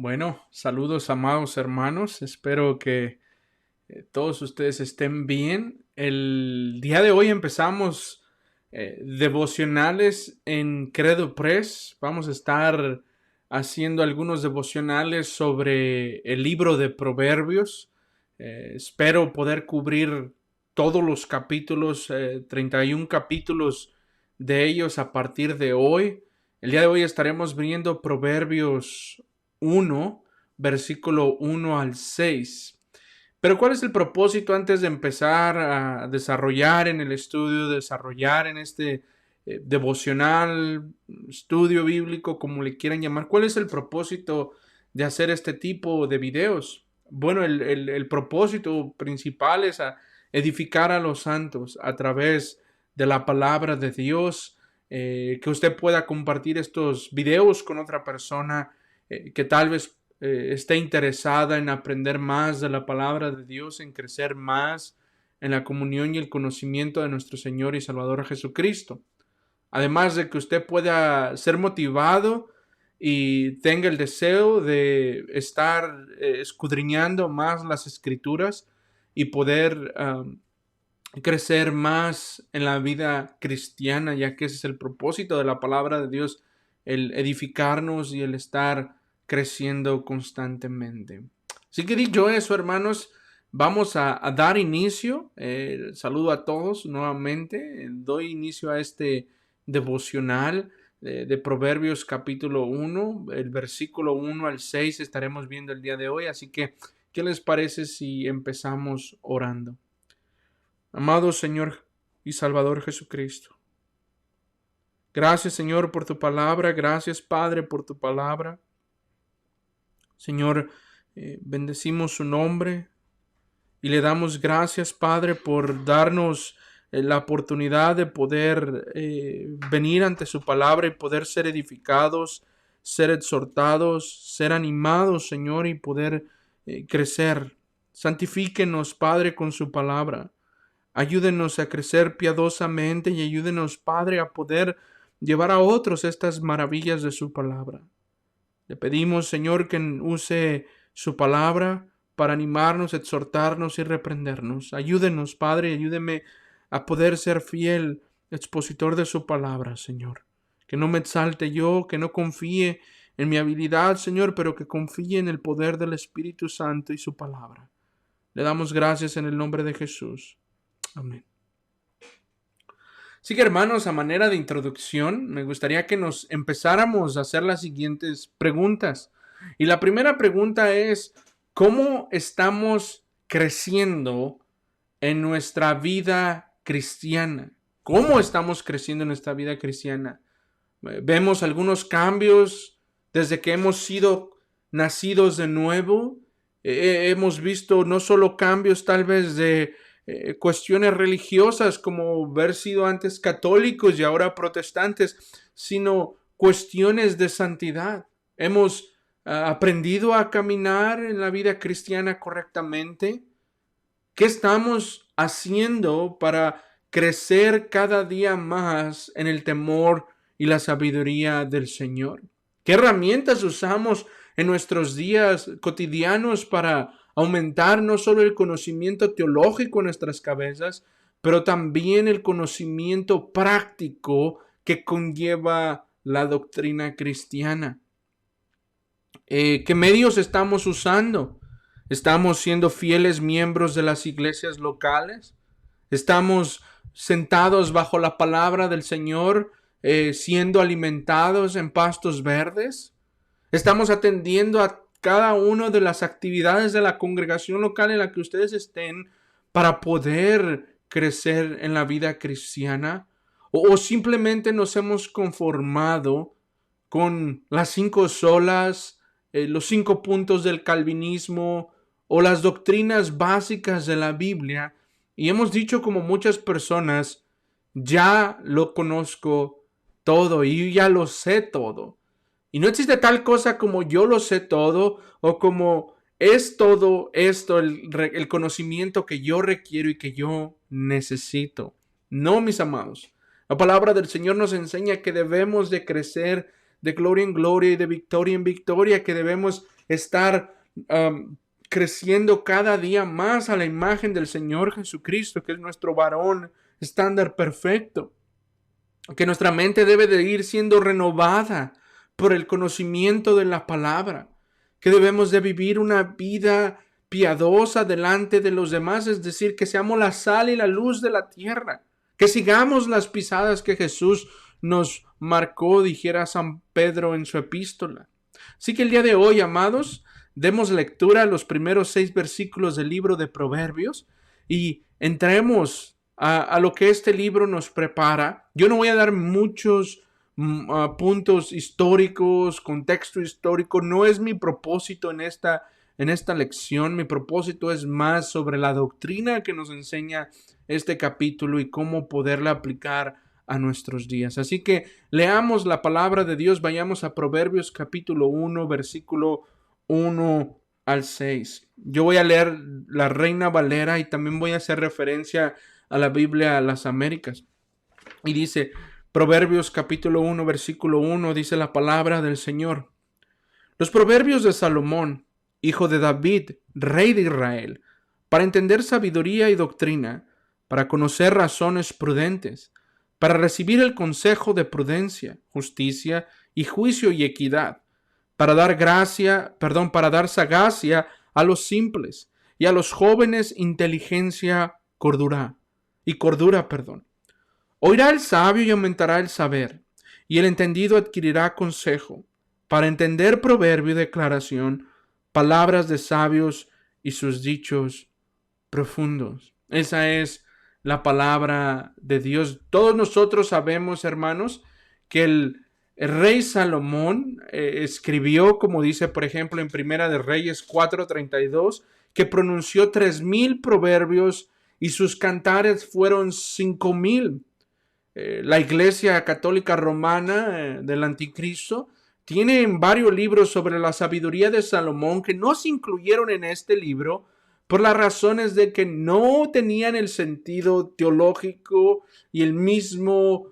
Bueno, saludos amados hermanos, espero que todos ustedes estén bien. El día de hoy empezamos devocionales en Credo Press. Vamos a estar haciendo algunos devocionales sobre el libro de Proverbios. Espero poder cubrir todos los capítulos, 31 capítulos de ellos a partir de hoy. El día de hoy estaremos viendo Proverbios 1, versículo 1 al 6. Pero ¿cuál es el propósito antes de empezar a desarrollar en el estudio, desarrollar en este devocional, estudio bíblico, como le quieran llamar? ¿Cuál es el propósito de hacer este tipo de videos? Bueno, el propósito principal es edificar a los santos a través de la palabra de Dios, que usted pueda compartir estos videos con otra persona que tal vez esté interesada en aprender más de la palabra de Dios, en crecer más en la comunión y el conocimiento de nuestro Señor y Salvador Jesucristo. Además de que usted pueda ser motivado y tenga el deseo de estar escudriñando más las escrituras y poder crecer más en la vida cristiana, ya que ese es el propósito de la palabra de Dios, el edificarnos y el estar creciendo constantemente. Así que dicho eso, hermanos, vamos a dar inicio. Saludo a todos nuevamente. Doy inicio a este devocional de Proverbios capítulo 1, el versículo 1 al 6 estaremos viendo el día de hoy. Así que, ¿qué les parece si empezamos orando? Amado Señor y Salvador Jesucristo, gracias Señor por tu palabra, gracias Padre por tu palabra. Señor, bendecimos su nombre y le damos gracias Padre por darnos la oportunidad de poder venir ante su palabra y poder ser edificados, ser exhortados, ser animados Señor y poder crecer. Santifíquenos Padre con su palabra. Ayúdenos a crecer piadosamente y ayúdenos, Padre, a poder llevar a otros estas maravillas de su palabra. Le pedimos, Señor, que use su palabra para animarnos, exhortarnos y reprendernos. Ayúdenos, Padre, ayúdeme a poder ser fiel expositor de su palabra, Señor. Que no me exalte yo, que no confíe en mi habilidad, Señor, pero que confíe en el poder del Espíritu Santo y su palabra. Le damos gracias en el nombre de Jesús. Amén. Así que hermanos, a manera de introducción, me gustaría que nos empezáramos a hacer las siguientes preguntas. Y la primera pregunta es, ¿cómo estamos creciendo en nuestra vida cristiana? ¿Cómo estamos creciendo en nuestra vida cristiana? Vemos algunos cambios desde que hemos sido nacidos de nuevo. Hemos visto no solo cambios tal vez de cuestiones religiosas como haber sido antes católicos y ahora protestantes, sino cuestiones de santidad. Hemos aprendido a caminar en la vida cristiana correctamente. ¿Qué estamos haciendo para crecer cada día más en el temor y la sabiduría del Señor? ¿Qué herramientas usamos en nuestros días cotidianos para aumentar no solo el conocimiento teológico en nuestras cabezas, pero también el conocimiento práctico que conlleva la doctrina cristiana? ¿Qué medios estamos usando? ¿Estamos siendo fieles miembros de las iglesias locales? ¿Estamos sentados bajo la palabra del Señor siendo alimentados en pastos verdes? ¿Estamos atendiendo a cada una de las actividades de la congregación local en la que ustedes estén para poder crecer en la vida cristiana? ¿O simplemente nos hemos conformado con las 5 solas, los 5 puntos del calvinismo o las doctrinas básicas de la Biblia? Y hemos dicho, como muchas personas, ya lo conozco todo y ya lo sé todo. Y no existe tal cosa como yo lo sé todo o como es todo esto el conocimiento que yo requiero y que yo necesito. No, mis amados. La palabra del Señor nos enseña que debemos de crecer de gloria en gloria y de victoria en victoria, que debemos estar creciendo cada día más a la imagen del Señor Jesucristo, que es nuestro varón estándar perfecto. Que nuestra mente debe de ir siendo renovada por el conocimiento de la palabra, que debemos de vivir una vida piadosa delante de los demás, es decir, que seamos la sal y la luz de la tierra, que sigamos las pisadas que Jesús nos marcó, dijera San Pedro en su epístola. Así que el día de hoy, amados, demos lectura a los primeros 6 versículos del libro de Proverbios y entremos a lo que este libro nos prepara. Yo no voy a dar muchos puntos históricos, contexto histórico. No es mi propósito en esta lección. Mi propósito es más sobre la doctrina que nos enseña este capítulo y cómo poderla aplicar a nuestros días. Así que leamos la palabra de Dios. Vayamos a Proverbios capítulo 1, versículo 1 al 6. Yo voy a leer la Reina Valera y también voy a hacer referencia a la Biblia a las Américas. Y dice, Proverbios capítulo 1, versículo 1, dice la palabra del Señor. Los proverbios de Salomón, hijo de David, rey de Israel, para entender sabiduría y doctrina, para conocer razones prudentes, para recibir el consejo de prudencia, justicia y juicio y equidad, para dar sagacia a los simples y a los jóvenes inteligencia cordura. Oirá el sabio y aumentará el saber, y el entendido adquirirá consejo, para entender proverbio y declaración, palabras de sabios y sus dichos profundos. Esa es la palabra de Dios. Todos nosotros sabemos, hermanos, que el rey Salomón escribió, como dice por ejemplo en Primera de Reyes 4:32, que pronunció 3,000 proverbios y sus cantares fueron 5,000. La Iglesia Católica Romana del Anticristo tiene varios libros sobre la sabiduría de Salomón que no se incluyeron en este libro por las razones de que no tenían el sentido teológico y el mismo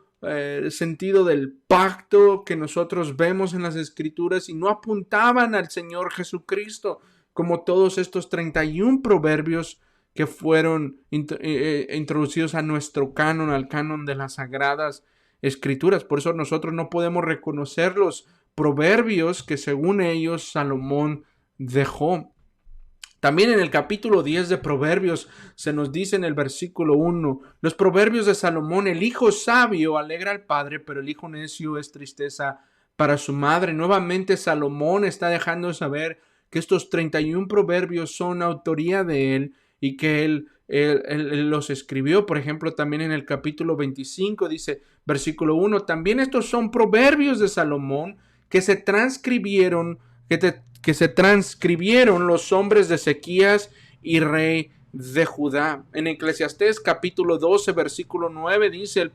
sentido del pacto que nosotros vemos en las Escrituras y no apuntaban al Señor Jesucristo, como todos estos 31 proverbios que fueron introducidos a nuestro canon, al canon de las Sagradas Escrituras. Por eso nosotros no podemos reconocer los proverbios que según ellos Salomón dejó. También en el capítulo 10 de Proverbios se nos dice en el versículo 1, los proverbios de Salomón, el hijo sabio alegra al padre, pero el hijo necio es tristeza para su madre. Nuevamente Salomón está dejando saber que estos 31 proverbios son autoría de él y que él los escribió. Por ejemplo, también en el capítulo 25 dice, versículo 1, también estos son proverbios de Salomón que se transcribieron los hombres de Ezequías y rey de Judá. En Eclesiastés capítulo 12 versículo 9 dice el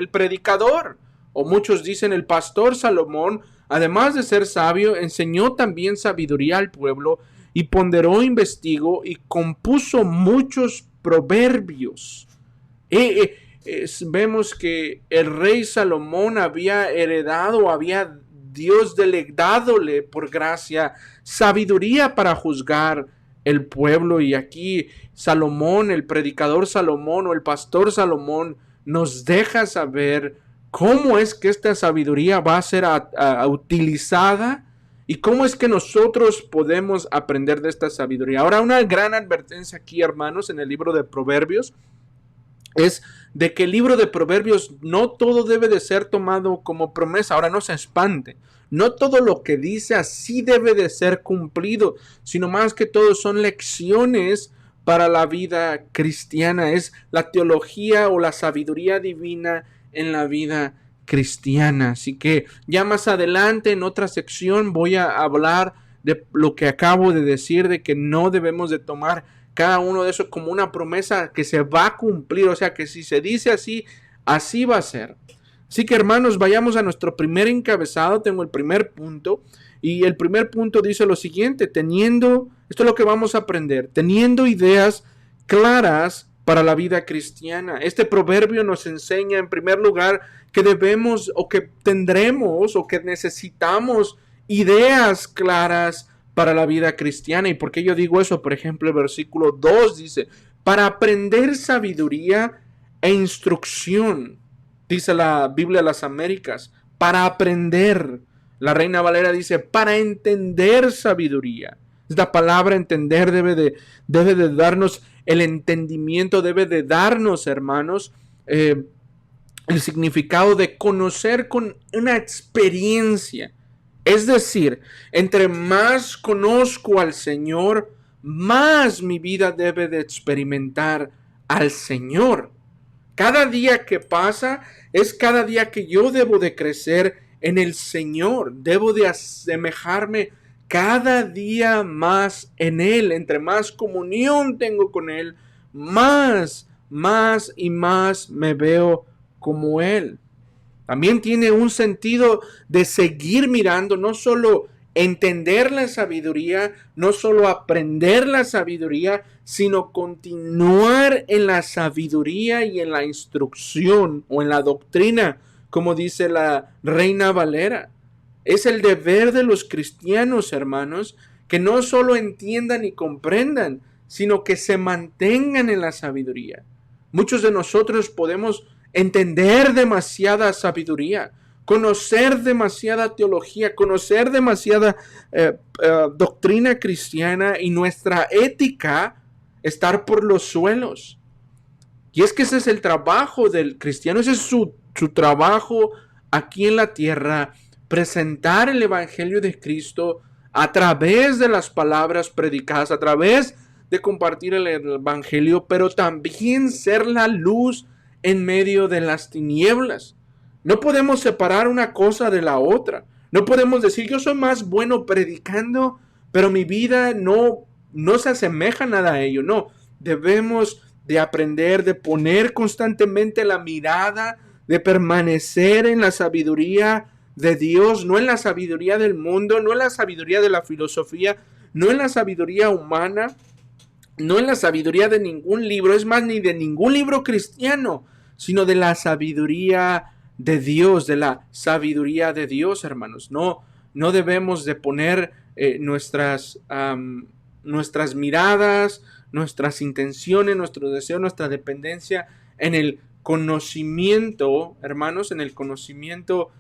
predicador, o muchos dicen el pastor Salomón, además de ser sabio, enseñó también sabiduría al pueblo y ponderó, investigó y compuso muchos proverbios. Vemos que el rey Salomón había Dios delegádole por gracia sabiduría para juzgar el pueblo. Y aquí Salomón, el predicador Salomón o el pastor Salomón nos deja saber cómo es que esta sabiduría va a ser utilizada y cómo es que nosotros podemos aprender de esta sabiduría. Ahora, una gran advertencia aquí, hermanos, en el libro de Proverbios, es de que el libro de Proverbios no todo debe de ser tomado como promesa. Ahora no se espante. No todo lo que dice así debe de ser cumplido, sino más que todo son lecciones para la vida cristiana. Es la teología o la sabiduría divina en la vida cristiana. Así que ya más adelante en otra sección voy a hablar de lo que acabo de decir, de que no debemos de tomar cada uno de esos como una promesa que se va a cumplir. O sea que si se dice así, así va a ser. Así que hermanos, vayamos a nuestro primer encabezado. Tengo el primer punto. Y el primer punto dice lo siguiente: esto es lo que vamos a aprender, teniendo ideas claras para la vida cristiana. Este proverbio nos enseña en primer lugar que debemos o que tendremos o que necesitamos ideas claras para la vida cristiana. ¿Y por qué yo digo eso? Por ejemplo, el versículo 2 dice, para aprender sabiduría e instrucción, dice la Biblia de las Américas, para aprender. La Reina Valera dice, para entender sabiduría. Esta palabra entender debe de darnos el entendimiento, debe de darnos, hermanos, el significado de conocer con una experiencia. Es decir, entre más conozco al Señor, más mi vida debe de experimentar al Señor. Cada día que pasa es cada día que yo debo de crecer en el Señor. Debo de asemejarme cada día más en Él. Entre más comunión tengo con Él, más y más me veo como Él. También tiene un sentido de seguir mirando, no solo entender la sabiduría, no solo aprender la sabiduría, sino continuar en la sabiduría y en la instrucción o en la doctrina, como dice la Reina Valera. Es el deber de los cristianos, hermanos, que no solo entiendan y comprendan, sino que se mantengan en la sabiduría. Muchos de nosotros podemos entender demasiada sabiduría, conocer demasiada teología, conocer demasiada doctrina cristiana y nuestra ética estar por los suelos. Y es que ese es el trabajo del cristiano, ese es su trabajo aquí en la tierra, presentar el Evangelio de Cristo a través de las palabras predicadas, a través de compartir el Evangelio, pero también ser la luz en medio de las tinieblas. No podemos separar una cosa de la otra. No podemos decir, yo soy más bueno predicando, pero mi vida no se asemeja nada a ello. No, debemos de aprender, de poner constantemente la mirada, de permanecer en la sabiduría de Dios, no en la sabiduría del mundo, no en la sabiduría de la filosofía, no en la sabiduría humana, no en la sabiduría de ningún libro, es más, ni de ningún libro cristiano, sino de la sabiduría de Dios, de la sabiduría de Dios, hermanos. No debemos de poner nuestras miradas, nuestras intenciones, nuestro deseo, nuestra dependencia en el conocimiento, hermanos, en el conocimiento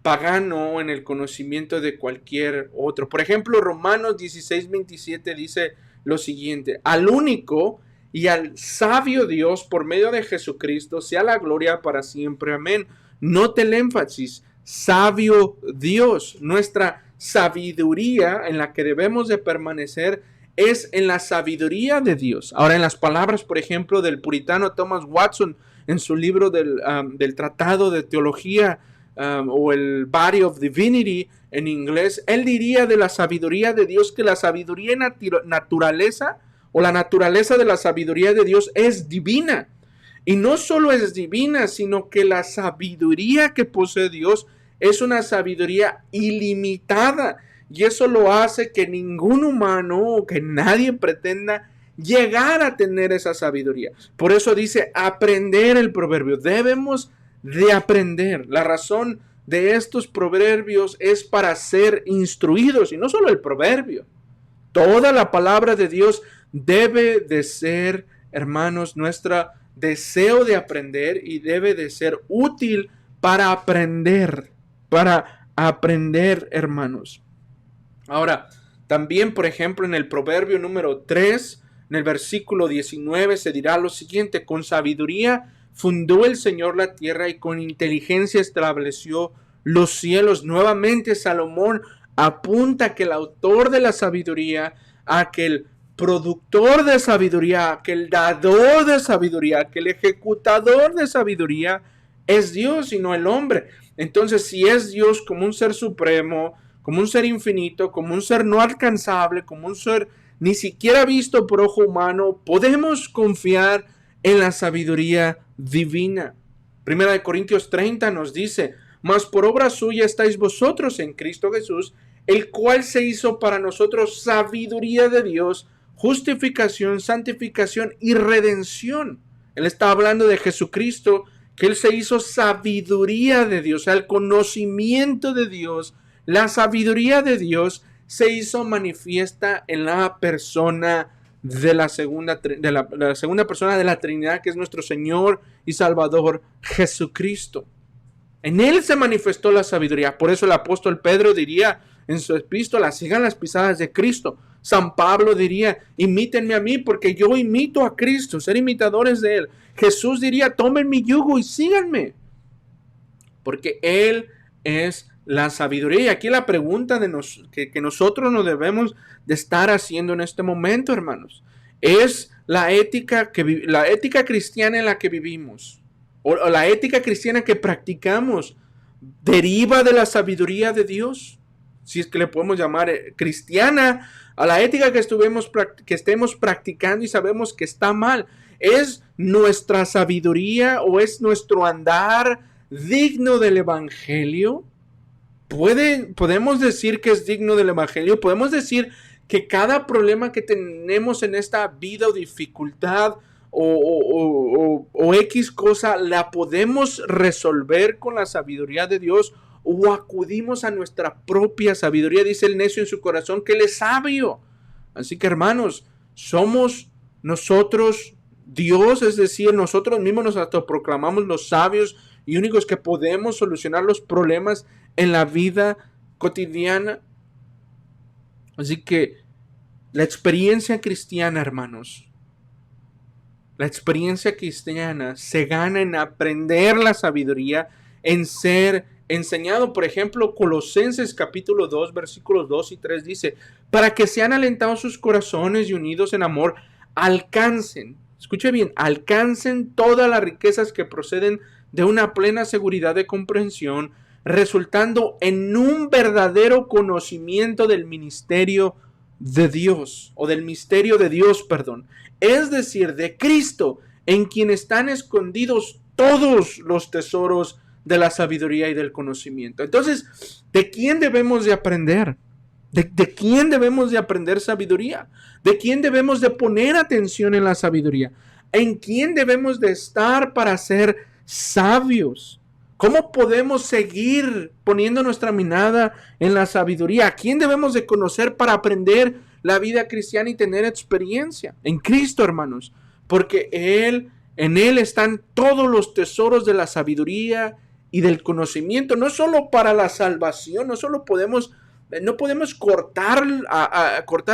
pagano, en el conocimiento de cualquier otro. Por ejemplo, Romanos 16:27 dice lo siguiente: al único y al sabio Dios por medio de Jesucristo sea la gloria para siempre. Amén. Note el énfasis: sabio Dios. Nuestra sabiduría en la que debemos de permanecer es en la sabiduría de Dios. Ahora, en las palabras, por ejemplo, del puritano Thomas Watson, en su libro del Tratado de Teología, o el Body of Divinity en inglés, él diría de la sabiduría de Dios que la sabiduría naturaleza o la naturaleza de la sabiduría de Dios es divina. Y no solo es divina, sino que la sabiduría que posee Dios es una sabiduría ilimitada. Y eso lo hace que ningún humano o que nadie pretenda llegar a tener esa sabiduría. Por eso dice aprender el proverbio. Debemos de aprender. La razón de estos proverbios es para ser instruidos, y no solo el proverbio. Toda la palabra de Dios debe de ser, hermanos, nuestro deseo de aprender, y debe de ser útil para aprender, hermanos. Ahora, también, por ejemplo, en el proverbio número 3 En el versículo 19 se dirá lo siguiente: con sabiduría fundó el Señor la tierra y con inteligencia estableció los cielos. Nuevamente Salomón apunta que el autor de la sabiduría, aquel productor de sabiduría, aquel dador de sabiduría, aquel ejecutador de sabiduría, es Dios y no el hombre. Entonces, si es Dios como un ser supremo, como un ser infinito, como un ser no alcanzable, como un ser ni siquiera visto por ojo humano, podemos confiar en la sabiduría divina. Primera de Corintios 30 nos dice: mas por obra suya estáis vosotros en Cristo Jesús, el cual se hizo para nosotros sabiduría de Dios, justificación, santificación y redención. Él está hablando de Jesucristo, que Él se hizo sabiduría de Dios, o sea, el conocimiento de Dios, la sabiduría de Dios se hizo manifiesta en la persona de la segunda persona de la Trinidad, que es nuestro Señor y Salvador Jesucristo. En Él se manifestó la sabiduría. Por eso el apóstol Pedro diría en su epístola: sigan las pisadas de Cristo. San Pablo diría: imítenme a mí porque yo imito a Cristo, ser imitadores de Él. Jesús diría: tomen mi yugo y síganme, porque Él es la sabiduría. Y aquí la pregunta que nosotros nos debemos de estar haciendo en este momento, hermanos, es la ética cristiana en la que vivimos, o la ética cristiana que practicamos, ¿deriva de la sabiduría de Dios? Si es que le podemos llamar cristiana a la ética que estemos practicando y sabemos que está mal. ¿Es nuestra sabiduría o es nuestro andar digno del evangelio? ¿Podemos decir que es digno del evangelio? ¿Podemos decir que cada problema que tenemos en esta vida o dificultad o X cosa la podemos resolver con la sabiduría de Dios, o acudimos a nuestra propia sabiduría? Dice el necio en su corazón que Él es sabio. Así que, hermanos, somos nosotros Dios, es decir, nosotros mismos nos autoproclamamos los sabios y únicos que podemos solucionar los problemas en la vida cotidiana. Así que la experiencia cristiana, hermanos, la experiencia cristiana se gana en aprender la sabiduría, en ser enseñado. Por ejemplo, Colosenses capítulo 2, versículos 2 y 3 dice: para que sean alentados sus corazones y unidos en amor, alcancen, escuche bien, alcancen todas las riquezas que proceden de una plena seguridad de comprensión, resultando en un verdadero conocimiento del ministerio de Dios, o del misterio de Dios, perdón, es decir, de Cristo, en quien están escondidos todos los tesoros de la sabiduría y del conocimiento. Entonces, ¿de quién debemos de aprender? ¿De quién debemos de aprender sabiduría? ¿De quién debemos de poner atención en la sabiduría? ¿En quién debemos de estar para ser sabios? ¿Cómo podemos seguir poniendo nuestra mirada en la sabiduría? ¿A quién debemos de conocer para aprender la vida cristiana y tener experiencia? En Cristo, hermanos, porque en Él están todos los tesoros de la sabiduría y del conocimiento, no solo para la salvación, no podemos cortar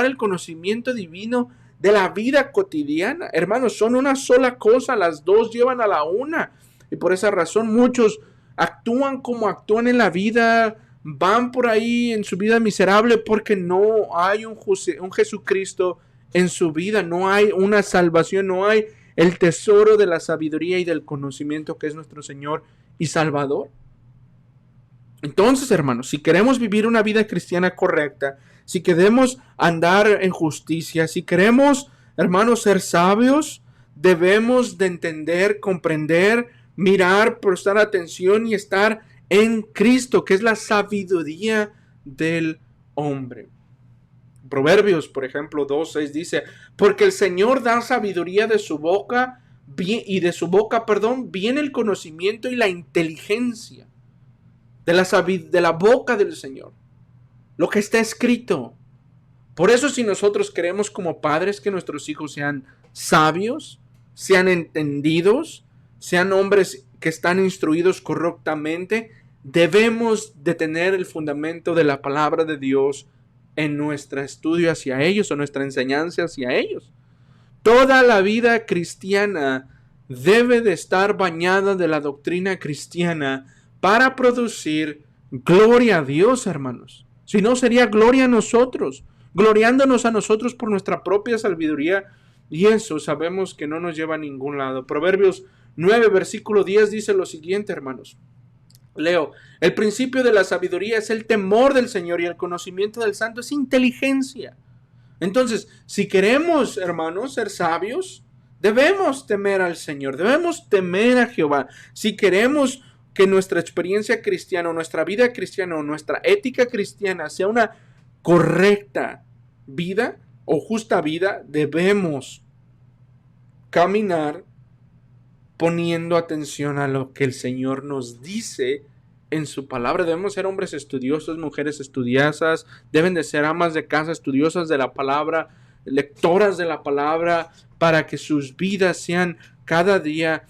el conocimiento divino de la vida cotidiana. Hermanos, son una sola cosa, las dos llevan a la una. Y por esa razón muchos actúan como actúan en la vida, van por ahí en su vida miserable porque no hay un Jesucristo en su vida, no hay una salvación, no hay el tesoro de la sabiduría y del conocimiento que es nuestro Señor y Salvador. Entonces, hermanos, si queremos vivir una vida cristiana correcta, si queremos andar en justicia, si queremos, hermanos, ser sabios, debemos de entender, comprender, mirar, prestar atención y estar en Cristo, que es la sabiduría del hombre. Proverbios, por ejemplo, 2:6 dice: porque el Señor da sabiduría de su boca, viene el conocimiento y la inteligencia. De la boca del Señor, lo que está escrito. Por eso, si nosotros queremos como padres que nuestros hijos sean sabios, sean entendidos, sean hombres que están instruidos correctamente, debemos de tener el fundamento de la palabra de Dios en nuestro estudio hacia ellos o nuestra enseñanza hacia ellos. Toda la vida cristiana debe de estar bañada de la doctrina cristiana para producir gloria a Dios, hermanos. Si no, sería gloria a nosotros, gloriándonos a nosotros por nuestra propia sabiduría, y eso sabemos que no nos lleva a ningún lado. Proverbios 9, versículo 10 dice lo siguiente, hermanos. Leo: el principio de la sabiduría es el temor del Señor, y el conocimiento del santo es inteligencia. Entonces, si queremos, hermanos, ser sabios, debemos temer al Señor, debemos temer a Jehová. Si queremos que nuestra experiencia cristiana, nuestra vida cristiana, o nuestra ética cristiana sea una correcta vida o justa vida, debemos caminar poniendo atención a lo que el Señor nos dice en su palabra. Debemos ser hombres estudiosos, mujeres estudiosas, deben de ser amas de casa estudiosas de la palabra, lectoras de la palabra, para que sus vidas sean cada día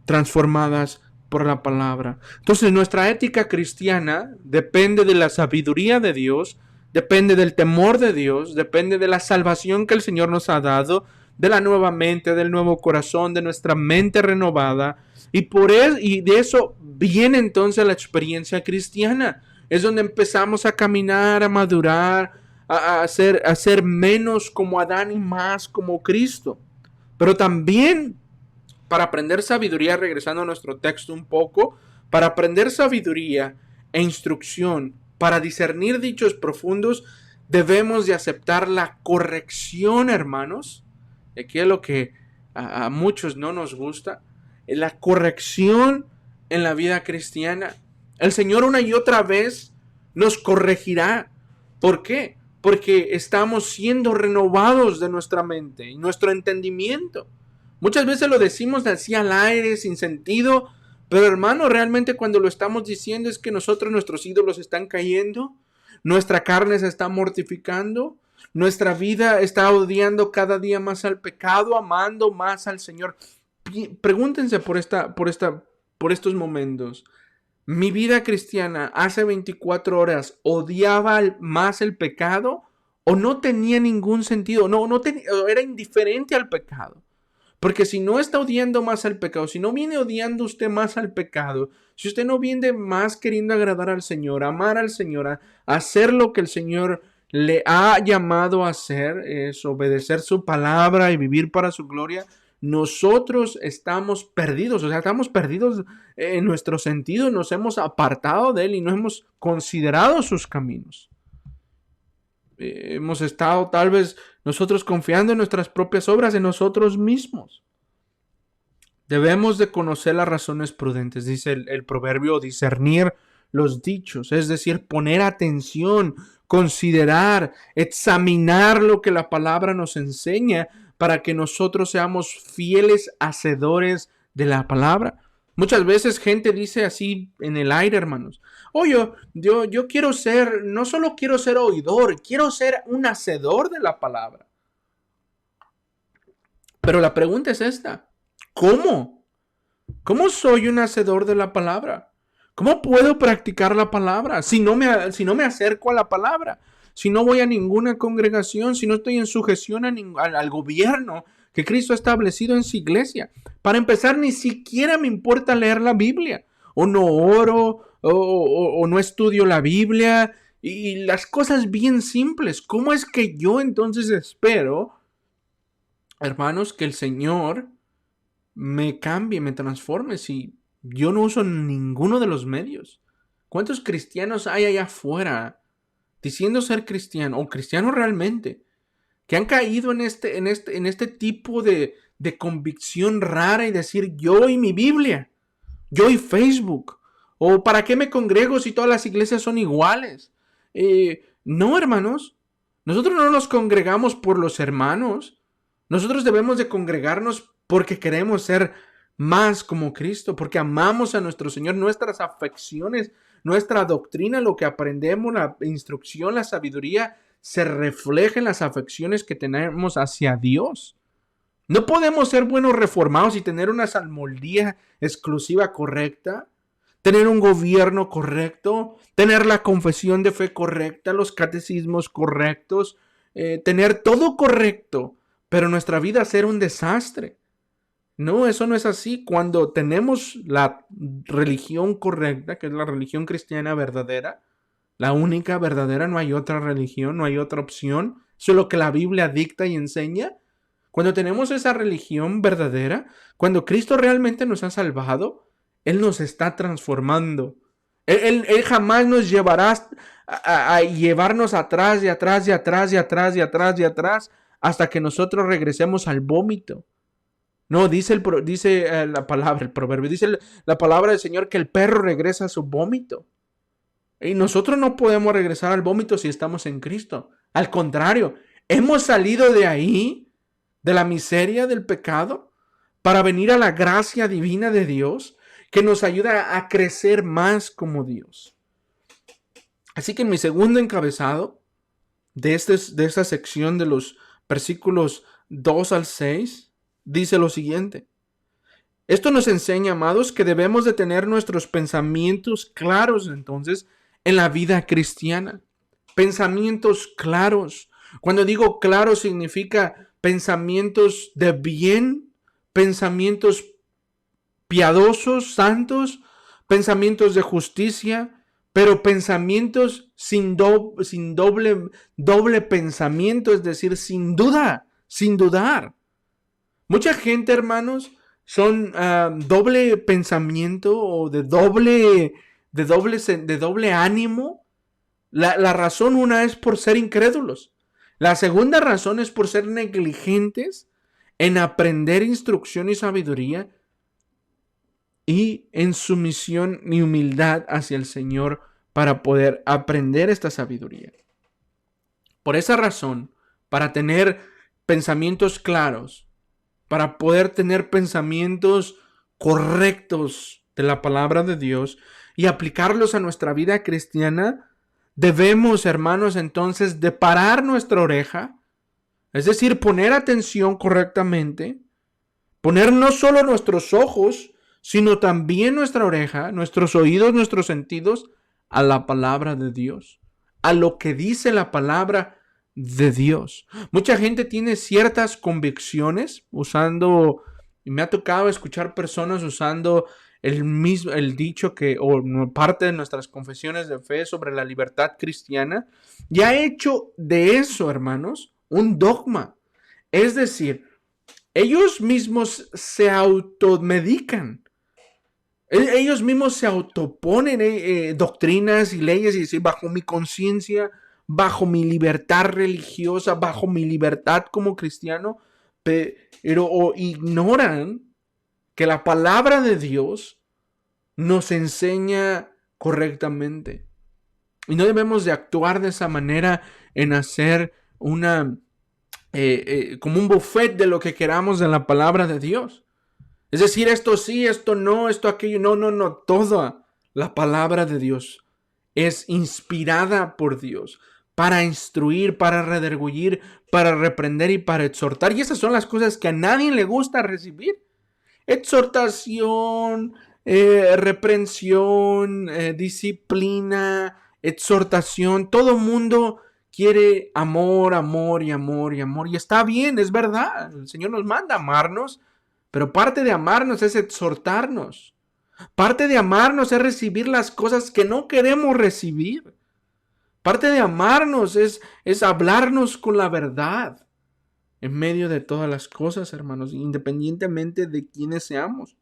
transformadas por la palabra. Entonces, nuestra ética cristiana depende de la sabiduría de Dios, depende del temor de Dios, depende de la salvación que el Señor nos ha dado, de la nueva mente, del nuevo corazón, de nuestra mente renovada, y de eso viene entonces la experiencia cristiana. Es donde empezamos a caminar, a madurar, a ser menos como Adán y más como Cristo. Pero también, para aprender sabiduría, regresando a nuestro texto un poco, para aprender sabiduría e instrucción, para discernir dichos profundos, debemos de aceptar la corrección, hermanos. Aquí es lo que a muchos no nos gusta, la corrección en la vida cristiana. El Señor una y otra vez nos corregirá. ¿Por qué? Porque estamos siendo renovados de nuestra mente y nuestro entendimiento. Muchas veces lo decimos así al aire, sin sentido, pero hermano, realmente cuando lo estamos diciendo es que nuestros ídolos están cayendo, nuestra carne se está mortificando, nuestra vida está odiando cada día más al pecado, amando más al Señor. Pregúntense por estos momentos. ¿Mi vida cristiana hace 24 horas odiaba más el pecado o no tenía ningún sentido? Era indiferente al pecado. Porque si no está odiando más al pecado, si no viene odiando usted más al pecado, si usted no viene más queriendo agradar al Señor, amar al Señor, a hacer lo que el Señor le ha llamado a hacer, es obedecer su palabra y vivir para su gloria, nosotros estamos perdidos. O sea, estamos perdidos en nuestro sentido, nos hemos apartado de Él y no hemos considerado sus caminos. Hemos estado tal vez nosotros confiando en nuestras propias obras, en nosotros mismos. Debemos de conocer las razones prudentes, dice el proverbio, discernir los dichos, es decir, poner atención, considerar, examinar lo que la palabra nos enseña para que nosotros seamos fieles hacedores de la palabra. Muchas veces gente dice así en el aire, hermanos: oye, yo quiero ser, no solo quiero ser oidor, quiero ser un hacedor de la palabra. Pero la pregunta es esta: ¿cómo? ¿Cómo soy un hacedor de la palabra? ¿Cómo puedo practicar la palabra si no me acerco a la palabra? Si no voy a ninguna congregación, si no estoy en sujeción al gobierno que Cristo ha establecido en su iglesia. Para empezar, ni siquiera me importa leer la Biblia. O no oro, o no estudio la Biblia. Y las cosas bien simples. ¿Cómo es que yo entonces espero, hermanos, que el Señor me cambie, me transforme si yo no uso ninguno de los medios? ¿Cuántos cristianos hay allá afuera diciendo ser cristiano o cristiano realmente, que han caído en este tipo de convicción rara y decir: yo y mi Biblia, yo y Facebook, o ¿para qué me congrego si todas las iglesias son iguales? No, hermanos, nosotros no nos congregamos por los hermanos, nosotros debemos de congregarnos porque queremos ser más como Cristo, porque amamos a nuestro Señor, nuestras afecciones, nuestra doctrina, lo que aprendemos, la instrucción, la sabiduría, se refleja en las afecciones que tenemos hacia Dios. No podemos ser buenos reformados y tener una salmodía exclusiva correcta, tener un gobierno correcto, tener la confesión de fe correcta, los catecismos correctos, tener todo correcto pero nuestra vida será un desastre. No, eso no es así. Cuando tenemos la religión correcta, que es la religión cristiana verdadera, la única verdadera, no hay otra religión, no hay otra opción, eso es lo que la Biblia dicta y enseña. Cuando tenemos esa religión verdadera, cuando Cristo realmente nos ha salvado, Él nos está transformando. Él jamás nos llevará a llevarnos atrás y atrás y atrás y atrás y atrás y atrás hasta que nosotros regresemos al vómito. No, dice la palabra, el proverbio, dice la palabra del Señor que el perro regresa a su vómito. Y nosotros no podemos regresar al vómito si estamos en Cristo. Al contrario, hemos salido de ahí, de la miseria del pecado, para venir a la gracia divina de Dios, que nos ayuda a crecer más como Dios. Así que en mi segundo encabezado de esta sección de los versículos 2 al 6, dice lo siguiente. Esto nos enseña, amados, que debemos de tener nuestros pensamientos claros entonces en la vida cristiana. Pensamientos claros. Cuando digo claro significa pensamientos de bien, pensamientos piadosos, santos, pensamientos de justicia, pero pensamientos sin doble pensamiento, es decir, sin duda, sin dudar. Mucha gente, hermanos, son doble pensamiento o de doble ánimo. La razón una es por ser incrédulos. La segunda razón es por ser negligentes en aprender instrucción y sabiduría y en sumisión y humildad hacia el Señor para poder aprender esta sabiduría. Por esa razón, para tener pensamientos claros, para poder tener pensamientos correctos de la palabra de Dios y aplicarlos a nuestra vida cristiana, debemos, hermanos, entonces de parar nuestra oreja, es decir, poner atención correctamente, poner no solo nuestros ojos, sino también nuestra oreja, nuestros oídos, nuestros sentidos a la palabra de Dios, a lo que dice la palabra de Dios. Mucha gente tiene ciertas convicciones usando, y me ha tocado escuchar personas usando el dicho o parte de nuestras confesiones de fe sobre la libertad cristiana, y ha hecho de eso, hermanos, un dogma. Es decir, ellos mismos se automedican. Ellos mismos se autoponen doctrinas y leyes y dicen, bajo mi conciencia, bajo mi libertad religiosa, bajo mi libertad como cristiano, pero ignoran que la palabra de Dios nos enseña correctamente. Y no debemos de actuar de esa manera en hacer como un buffet de lo que queramos de la palabra de Dios. Es decir, esto sí, esto no, esto aquello. No. Toda la palabra de Dios es inspirada por Dios para instruir, para redarguir, para reprender y para exhortar. Y esas son las cosas que a nadie le gusta recibir. Exhortación, reprensión, disciplina, exhortación. Todo mundo quiere amor, amor y amor y amor. Y está bien, es verdad. El Señor nos manda a amarnos. Pero parte de amarnos es exhortarnos. Parte de amarnos es recibir las cosas que no queremos recibir. Parte de amarnos es hablarnos con la verdad en medio de todas las cosas, hermanos, independientemente de quiénes seamos.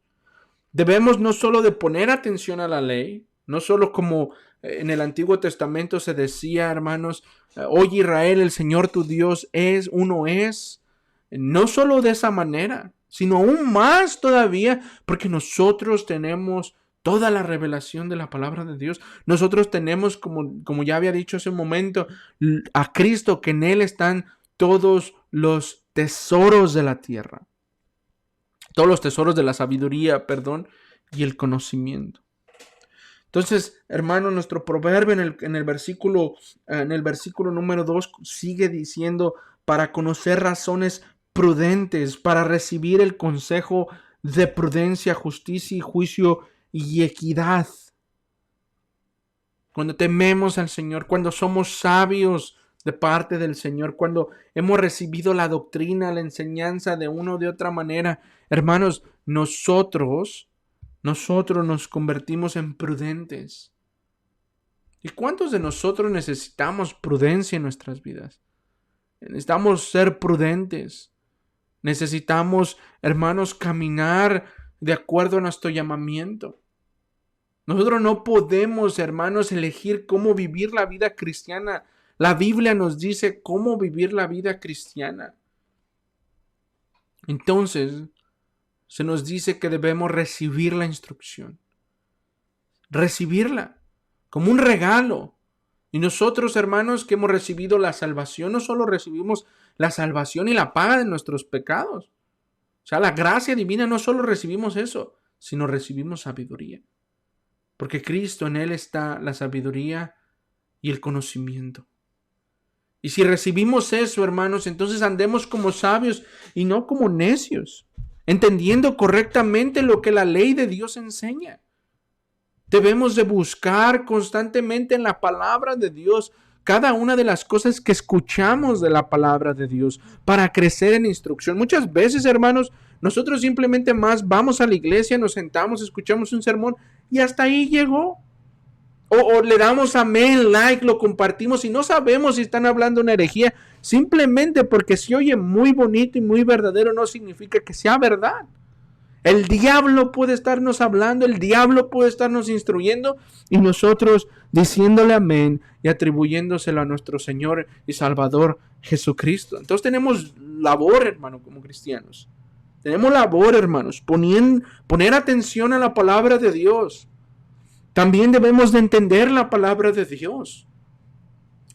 Debemos no solo de poner atención a la ley, no solo como en el Antiguo Testamento se decía, hermanos, oye Israel, el Señor tu Dios es, uno es. No solo de esa manera, sino aún más todavía, porque nosotros tenemos toda la revelación de la palabra de Dios. Nosotros tenemos, como ya había dicho hace un momento, a Cristo, que en Él están todos los tesoros de la tierra. Todos los tesoros de la sabiduría, y el conocimiento. Entonces, hermano, nuestro proverbio en el versículo número 2 sigue diciendo, para conocer razones prudentes, para recibir el consejo de prudencia, justicia y juicio y equidad. Cuando tememos al Señor, cuando somos sabios de parte del Señor, cuando hemos recibido la doctrina, la enseñanza de una o de otra manera, hermanos, nosotros nos convertimos en prudentes. ¿Y cuántos de nosotros necesitamos prudencia en nuestras vidas? Necesitamos ser prudentes. Necesitamos, hermanos, caminar de acuerdo a nuestro llamamiento. Nosotros no podemos, hermanos, elegir cómo vivir la vida cristiana. La Biblia nos dice cómo vivir la vida cristiana. Entonces, se nos dice que debemos recibir la instrucción. Recibirla como un regalo. Y nosotros, hermanos, que hemos recibido la salvación, no solo recibimos la salvación y la paga de nuestros pecados. O sea, la gracia divina, no solo recibimos eso, sino recibimos sabiduría. Porque Cristo, en Él está la sabiduría y el conocimiento. Y si recibimos eso, hermanos, entonces andemos como sabios y no como necios, entendiendo correctamente lo que la ley de Dios enseña. Debemos de buscar constantemente en la palabra de Dios cada una de las cosas que escuchamos de la palabra de Dios para crecer en instrucción. Muchas veces, hermanos, nosotros simplemente más vamos a la iglesia, nos sentamos, escuchamos un sermón y hasta ahí llegó. O le damos amén, like, lo compartimos y no sabemos si están hablando una herejía. Simplemente porque se oye muy bonito y muy verdadero no significa que sea verdad. El diablo puede estarnos hablando, el diablo puede estarnos instruyendo y nosotros diciéndole amén y atribuyéndoselo a nuestro Señor y Salvador Jesucristo. Entonces tenemos labor, hermano, como cristianos. Tenemos labor, hermanos, poner atención a la palabra de Dios. También debemos de entender la palabra de Dios.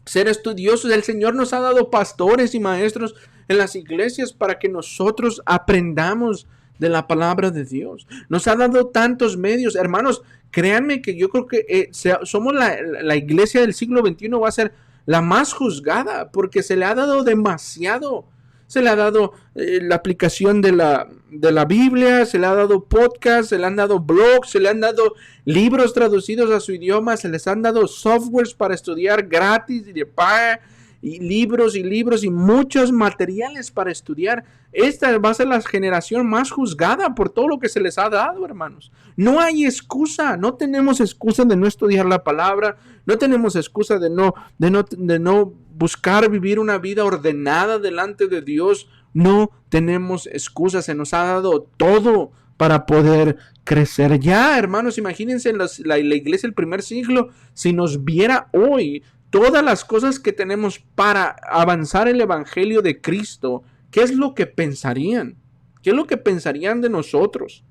Ser estudiosos. El Señor nos ha dado pastores y maestros en las iglesias para que nosotros aprendamos de la palabra de Dios. Nos ha dado tantos medios. Hermanos, créanme que yo creo que somos la iglesia del siglo XXI va a ser la más juzgada porque se le ha dado demasiado. Se le ha dado la aplicación de la Biblia, se le ha dado podcast, se le han dado blogs, se le han dado libros traducidos a su idioma, se les han dado softwares para estudiar gratis y de paga, y libros y muchos materiales para estudiar. Esta va a ser la generación más juzgada por todo lo que se les ha dado, hermanos. No hay excusa, no tenemos excusa de no estudiar la palabra, no tenemos excusa de no buscar vivir una vida ordenada delante de Dios. No tenemos excusa, se nos ha dado todo para poder crecer. Ya, hermanos, imagínense la iglesia del primer siglo, si nos viera hoy todas las cosas que tenemos para avanzar el evangelio de Cristo, ¿qué es lo que pensarían? ¿Qué es lo que pensarían de nosotros?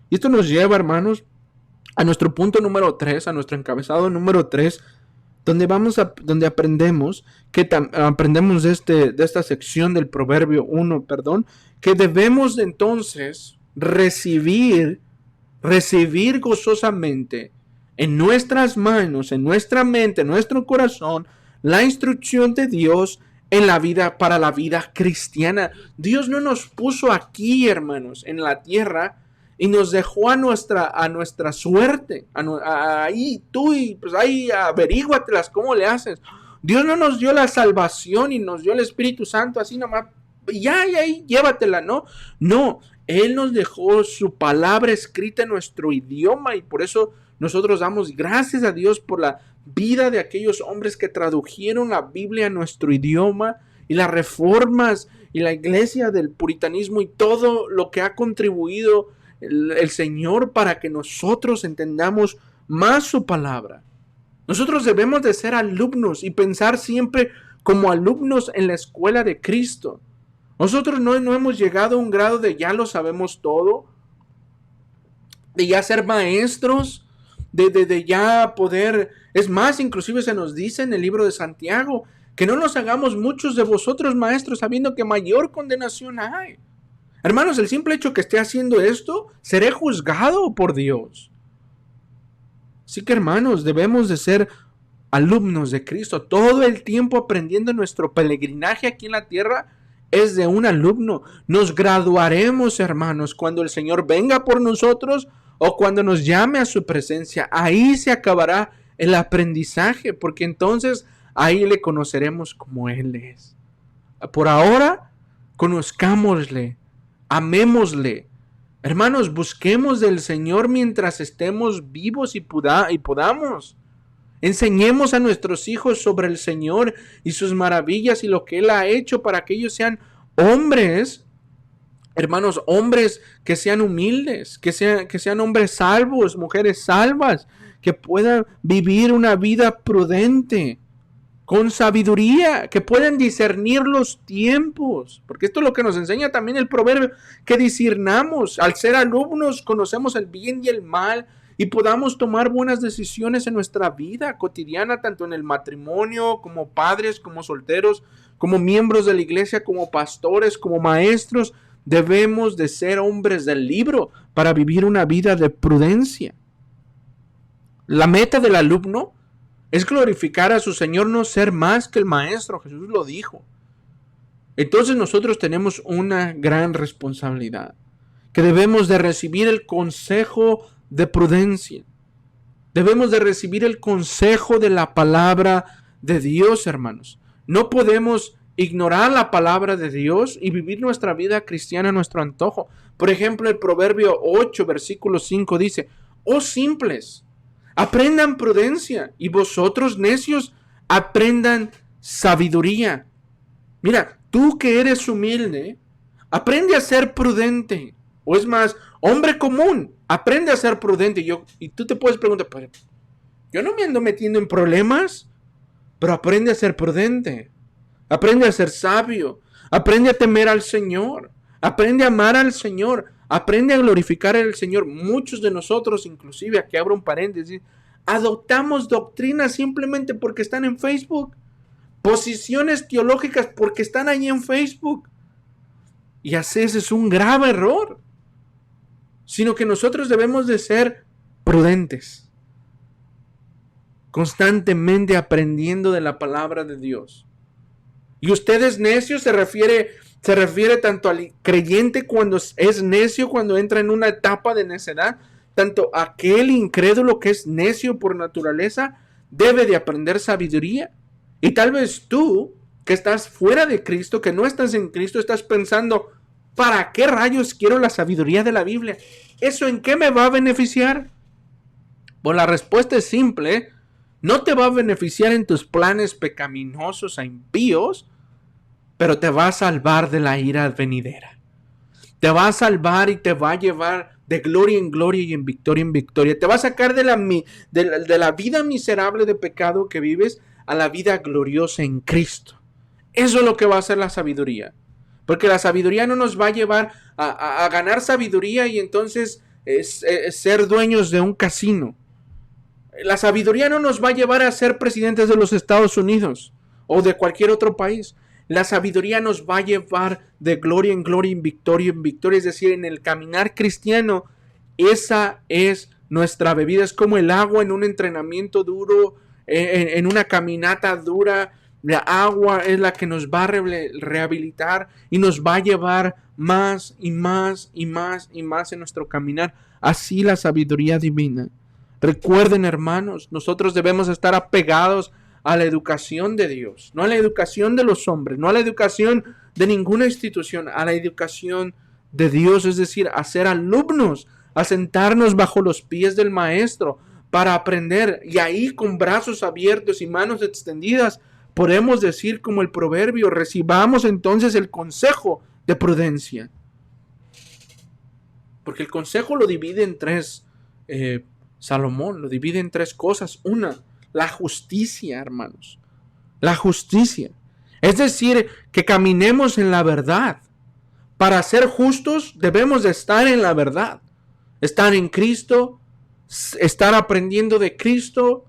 Y esto nos lleva, hermanos, a nuestro punto número 3, a nuestro encabezado número 3, donde aprendemos de esta sección del Proverbio 1, que debemos entonces recibir gozosamente en nuestras manos, en nuestra mente, en nuestro corazón, la instrucción de Dios para la vida cristiana. Dios no nos puso aquí, hermanos, en la tierra y nos dejó a nuestra suerte. Ahí tú, y pues ahí averíguatelas cómo le haces. Dios no nos dio la salvación y nos dio el Espíritu Santo así nomás. Ya, llévatela, ¿no? No, Él nos dejó su palabra escrita en nuestro idioma y por eso nosotros damos gracias a Dios por la vida de aquellos hombres que tradujeron la Biblia a nuestro idioma y las reformas y la iglesia del puritanismo y todo lo que ha contribuido el Señor para que nosotros entendamos más su palabra. Nosotros debemos de ser alumnos y pensar siempre como alumnos en la escuela de Cristo. Nosotros no hemos llegado a un grado de ya lo sabemos todo, de ya ser maestros, de ya poder. Es más, inclusive se nos dice en el libro de Santiago que no nos hagamos muchos de vosotros maestros sabiendo que mayor condenación hay. Hermanos, el simple hecho que esté haciendo esto, seré juzgado por Dios. Así que, hermanos, debemos de ser alumnos de Cristo. Todo el tiempo aprendiendo. Nuestro peregrinaje aquí en la tierra es de un alumno. Nos graduaremos, hermanos, cuando el Señor venga por nosotros o cuando nos llame a su presencia. Ahí se acabará el aprendizaje, porque entonces ahí le conoceremos como Él es. Por ahora, conozcámosle, amémosle. Hermanos, busquemos del Señor mientras estemos vivos y podamos. Enseñemos a nuestros hijos sobre el Señor y sus maravillas y lo que Él ha hecho para que ellos sean hombres, hermanos, hombres que sean humildes, que sean hombres salvos, mujeres salvas, que puedan vivir una vida prudente, con sabiduría, que puedan discernir los tiempos, porque esto es lo que nos enseña también el proverbio, que discernamos. Al ser alumnos conocemos el bien y el mal y podamos tomar buenas decisiones en nuestra vida cotidiana, tanto en el matrimonio, como padres, como solteros, como miembros de la iglesia, como pastores, como maestros. Debemos de ser hombres del libro para vivir una vida de prudencia. La meta del alumno es glorificar a su Señor, no ser más que el maestro. Jesús lo dijo. Entonces nosotros tenemos una gran responsabilidad, que debemos de recibir el consejo de prudencia. Debemos de recibir el consejo de la palabra de Dios, hermanos. No podemos ignorar la palabra de Dios y vivir nuestra vida cristiana a nuestro antojo. Por ejemplo, el Proverbio 8, versículo 5 dice: oh simples, aprendan prudencia, y vosotros necios, aprendan sabiduría. Mira, tú que eres humilde, aprende a ser prudente. O es más, hombre común, aprende a ser prudente. Y tú te puedes preguntar, pues, yo no me ando metiendo en problemas, pero aprende a ser prudente. Aprende a ser sabio. Aprende a temer al Señor. Aprende a amar al Señor. Aprende a glorificar al Señor. Muchos de nosotros, inclusive, aquí abro un paréntesis, adoptamos doctrinas simplemente porque están en Facebook. Posiciones teológicas porque están ahí en Facebook. Y así ese es un grave error. Sino que nosotros debemos de ser prudentes. Constantemente aprendiendo de la palabra de Dios. Y ustedes necios se refiere tanto al creyente cuando es necio, cuando entra en una etapa de necedad, tanto aquel incrédulo que es necio por naturaleza debe de aprender sabiduría. Y tal vez tú, que estás fuera de Cristo, que no estás en Cristo, estás pensando, ¿para qué rayos quiero la sabiduría de la Biblia? ¿Eso en qué me va a beneficiar? Pues la respuesta es simple. No te va a beneficiar en tus planes pecaminosos e impíos, pero te va a salvar de la ira venidera. Te va a salvar y te va a llevar de gloria en gloria y en victoria. Te va a sacar de la vida miserable de pecado que vives a la vida gloriosa en Cristo. Eso es lo que va a hacer la sabiduría. Porque la sabiduría no nos va a llevar a ganar sabiduría y entonces ser dueños de un casino. La sabiduría no nos va a llevar a ser presidentes de los Estados Unidos o de cualquier otro país. La sabiduría nos va a llevar de gloria en gloria, en victoria, es decir, en el caminar cristiano. Esa es nuestra bebida, es como el agua en un entrenamiento duro, en una caminata dura. La agua es la que nos va a rehabilitar y nos va a llevar más y más y más y más en nuestro caminar. Así la sabiduría divina. Recuerden, hermanos, nosotros debemos estar apegados a la educación de Dios, no a la educación de los hombres, no a la educación de ninguna institución, a la educación de Dios, es decir, a ser alumnos, a sentarnos bajo los pies del maestro para aprender, y ahí con brazos abiertos y manos extendidas podemos decir como el proverbio: recibamos entonces el consejo de prudencia. Porque el consejo lo divide en tres, Salomón lo divide en tres cosas. Una, la justicia, hermanos. La justicia. Es decir, que caminemos en la verdad. Para ser justos debemos de estar en la verdad. Estar en Cristo, estar aprendiendo de Cristo,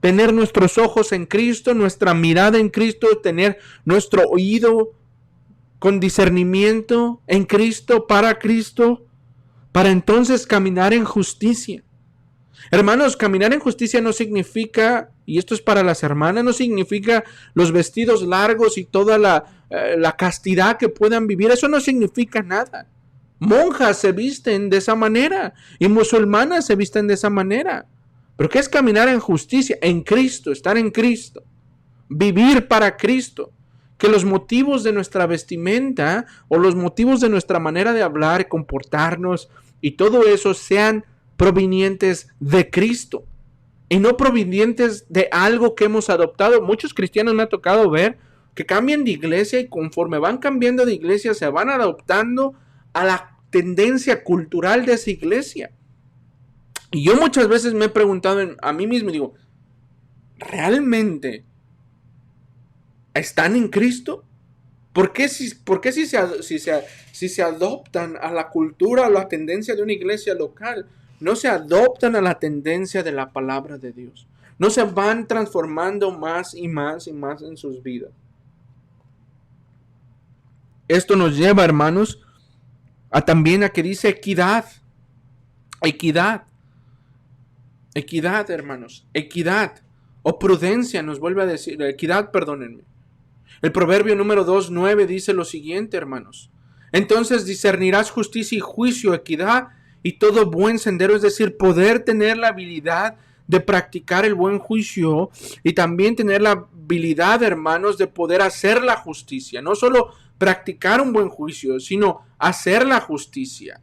tener nuestros ojos en Cristo, nuestra mirada en Cristo, tener nuestro oído con discernimiento en Cristo, para entonces caminar en justicia. Hermanos, caminar en justicia no significa, y esto es para las hermanas, no significa los vestidos largos y toda la castidad que puedan vivir. Eso no significa nada. Monjas se visten de esa manera y musulmanas se visten de esa manera. ¿Pero qué es caminar en justicia? En Cristo, estar en Cristo. vivir para Cristo. Que los motivos de nuestra vestimenta o los motivos de nuestra manera de hablar, comportarnos y todo eso sean provenientes de Cristo y no provenientes de algo que hemos adoptado. Muchos cristianos me ha tocado ver que cambian de iglesia y conforme van cambiando de iglesia se van adoptando a la tendencia cultural de esa iglesia. Y yo muchas veces me he preguntado a mí mismo, digo, ¿realmente están en Cristo? ¿Por qué si se adoptan a la cultura o la tendencia de una iglesia local, no se adoptan a la tendencia de la palabra de Dios? No se van transformando más y más y más en sus vidas. Esto nos lleva, hermanos, también a que dice equidad. Equidad, hermanos. Equidad. O prudencia nos vuelve a decir. Equidad, perdónenme. El proverbio número 2:9 dice lo siguiente, hermanos. Entonces discernirás justicia y juicio, equidad y todo buen sendero. Es decir, poder tener la habilidad de practicar el buen juicio y también tener la habilidad, hermanos, de poder hacer la justicia. No solo practicar un buen juicio, sino hacer la justicia.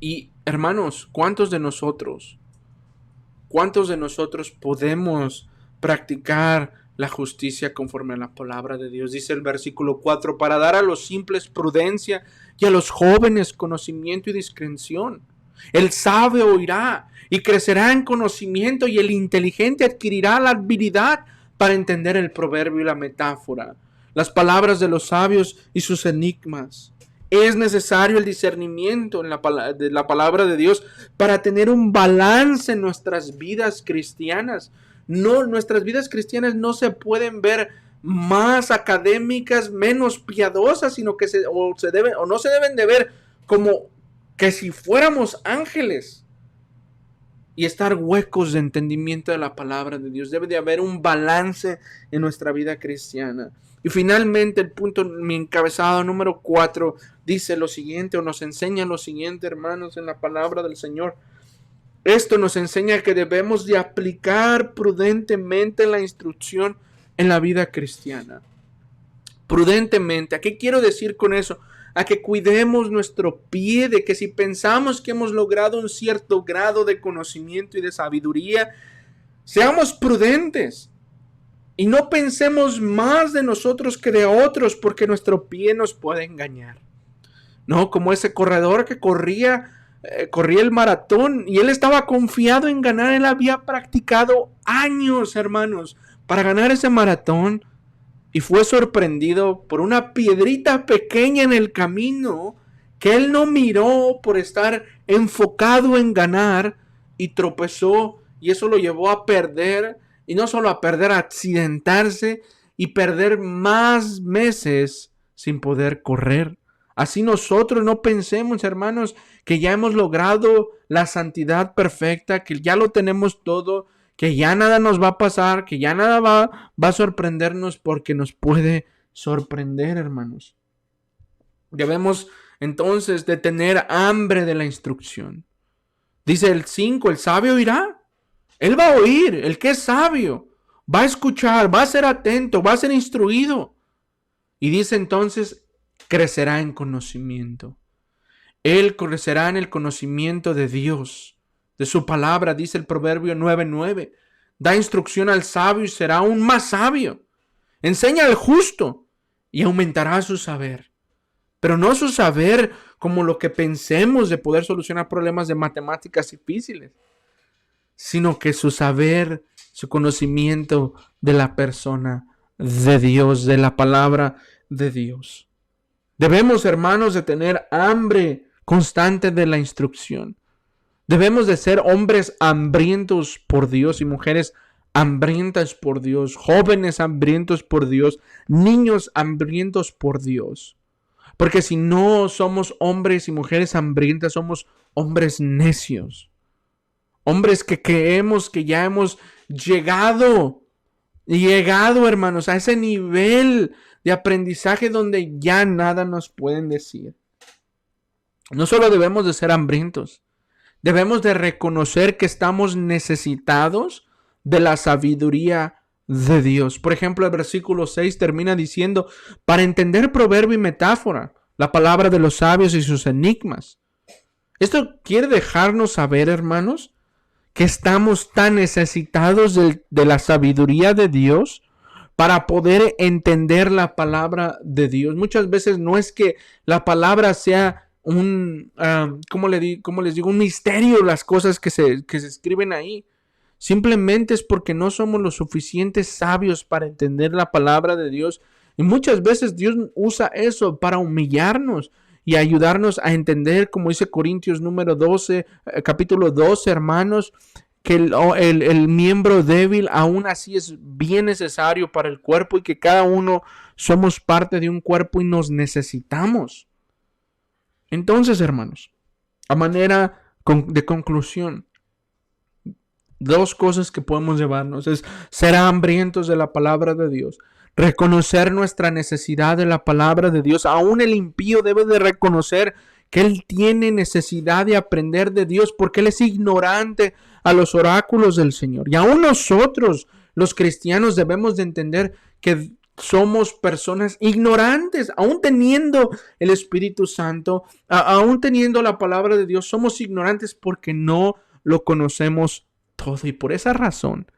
Y, hermanos, ¿cuántos de nosotros podemos practicar la justicia conforme a la palabra de Dios? Dice el versículo 4, para dar a los simples prudencia y a los jóvenes conocimiento y discreción. El sabio oirá y crecerá en conocimiento, y el inteligente adquirirá la habilidad para entender el proverbio y la metáfora, las palabras de los sabios y sus enigmas. Es necesario el discernimiento de la palabra de Dios para tener un balance en nuestras vidas cristianas. No, nuestras vidas cristianas no se pueden ver más académicas, menos piadosas, sino que no se deben de ver como que si fuéramos ángeles y estar huecos de entendimiento de la palabra de Dios. Debe de haber un balance en nuestra vida cristiana. Y finalmente el punto, mi encabezado número 4, dice lo siguiente, o nos enseña lo siguiente, hermanos, en la palabra del Señor. Esto nos enseña que debemos de aplicar prudentemente la instrucción en la vida cristiana. Prudentemente. ¿A qué quiero decir con eso? A que cuidemos nuestro pie, de que si pensamos que hemos logrado un cierto grado de conocimiento y de sabiduría, seamos prudentes. Y no pensemos más de nosotros que de otros, porque nuestro pie nos puede engañar. No, como ese corredor que corría el maratón y él estaba confiado en ganar. Él había practicado años, hermanos, para ganar ese maratón, y fue sorprendido por una piedrita pequeña en el camino que él no miró por estar enfocado en ganar, y tropezó, y eso lo llevó a perder. Y no solo a perder, a accidentarse y perder más meses sin poder correr. Así nosotros no pensemos, hermanos, que ya hemos logrado la santidad perfecta, que ya lo tenemos todo, que ya nada nos va a pasar, que ya nada va a sorprendernos, porque nos puede sorprender, hermanos. Debemos entonces de tener hambre de la instrucción. Dice el 5, el sabio oirá. Él va a oír, el que es sabio, va a escuchar, va a ser atento, va a ser instruido. Y dice entonces, crecerá en conocimiento. Él crecerá en el conocimiento de Dios, de su palabra, dice el proverbio 9:9. Da instrucción al sabio y será aún más sabio. Enseña al justo y aumentará su saber. Pero no su saber como lo que pensemos de poder solucionar problemas de matemáticas difíciles, sino que su saber, su conocimiento de la persona de Dios, de la palabra de Dios. Debemos, hermanos, de tener hambre constante de la instrucción. Debemos de ser hombres hambrientos por Dios y mujeres hambrientas por Dios, jóvenes hambrientos por Dios, niños hambrientos por Dios. Porque si no somos hombres y mujeres hambrientas, somos hombres necios. Hombres que creemos que ya hemos llegado, hermanos, a ese nivel de aprendizaje donde ya nada nos pueden decir. No solo debemos de ser hambrientos, debemos de reconocer que estamos necesitados de la sabiduría de Dios. Por ejemplo, el versículo 6 termina diciendo, para entender proverbio y metáfora, la palabra de los sabios y sus enigmas. Esto quiere dejarnos saber, hermanos, que estamos tan necesitados de la sabiduría de Dios para poder entender la palabra de Dios. Muchas veces no es que la palabra sea ¿cómo les digo? Un misterio, las cosas que se escriben ahí. Simplemente es porque no somos lo suficientes sabios para entender la palabra de Dios. Y muchas veces Dios usa eso para humillarnos y ayudarnos a entender, como dice Corintios número 12, capítulo 12, hermanos, que el miembro débil aún así es bien necesario para el cuerpo y que cada uno somos parte de un cuerpo y nos necesitamos. Entonces, hermanos, a manera de conclusión, dos cosas que podemos llevarnos es ser hambrientos de la palabra de Dios, reconocer nuestra necesidad de la palabra de Dios. Aún el impío debe de reconocer que él tiene necesidad de aprender de Dios porque él es ignorante a los oráculos del Señor. Y aún nosotros, los cristianos, debemos de entender que somos personas ignorantes, aún teniendo el Espíritu Santo, aún teniendo la palabra de Dios, somos ignorantes porque no lo conocemos todo. Y por esa razón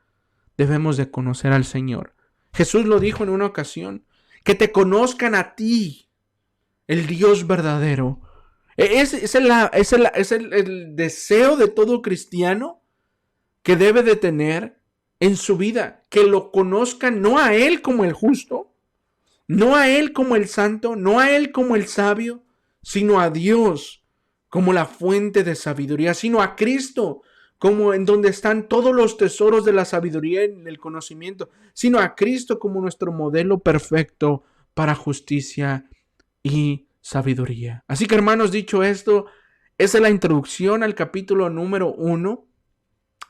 debemos de conocer al Señor. Jesús lo dijo en una ocasión, que te conozcan a ti, el Dios verdadero. Es el deseo de todo cristiano que debe de tener en su vida, que lo conozcan no a Él como el justo, no a Él como el santo, no a Él como el sabio, sino a Dios como la fuente de sabiduría, sino a Cristo como en donde están todos los tesoros de la sabiduría y del conocimiento, sino a Cristo como nuestro modelo perfecto para justicia y sabiduría. Así que, hermanos, dicho esto, esa es la introducción al capítulo número 1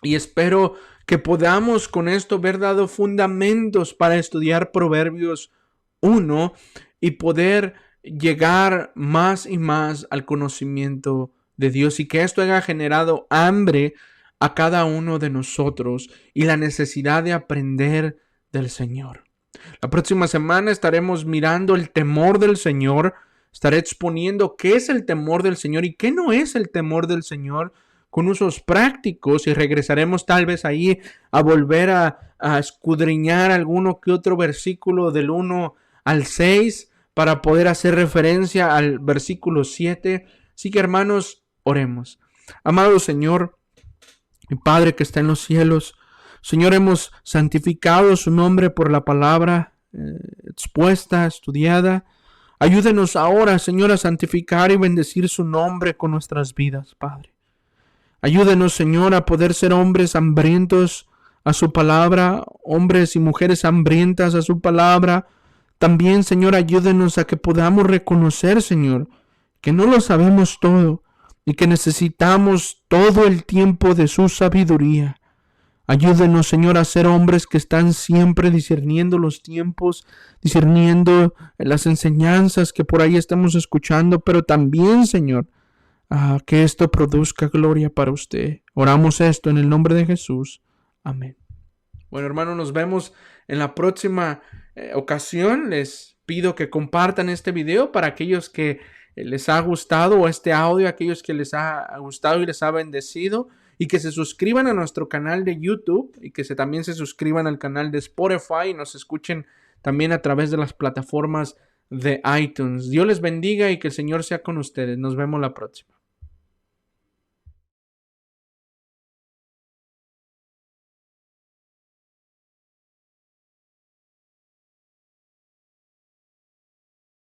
y espero que podamos con esto ver dado fundamentos para estudiar Proverbios 1 y poder llegar más y más al conocimiento de Dios y que esto haya generado hambre a cada uno de nosotros y la necesidad de aprender del Señor. La próxima semana estaremos mirando el temor del Señor. Estaré exponiendo qué es el temor del Señor y qué no es el temor del Señor con usos prácticos y regresaremos tal vez ahí a volver a escudriñar alguno que otro versículo del 1 al 6 para poder hacer referencia al versículo 7. Así que, hermanos, oremos. Amado Señor, mi Padre que está en los cielos, Señor, hemos santificado su nombre por la palabra expuesta, estudiada. Ayúdenos ahora, Señor, a santificar y bendecir su nombre con nuestras vidas, Padre. Ayúdenos, Señor, a poder ser hombres hambrientos a su palabra, hombres y mujeres hambrientas a su palabra. También, Señor, ayúdenos a que podamos reconocer, Señor, que no lo sabemos todo y que necesitamos todo el tiempo de su sabiduría. Ayúdenos, Señor, a ser hombres que están siempre discerniendo los tiempos, discerniendo las enseñanzas que por ahí estamos escuchando, pero también, Señor, que esto produzca gloria para usted. Oramos esto en el nombre de Jesús. Amén. Bueno, hermanos, nos vemos en la próxima ocasión. Les pido que compartan este video para aquellos que les ha gustado o este audio, aquellos que les ha gustado y les ha bendecido, y que se suscriban a nuestro canal de YouTube y que también se suscriban al canal de Spotify y nos escuchen también a través de las plataformas de iTunes. Dios les bendiga y que el Señor sea con ustedes. Nos vemos la próxima.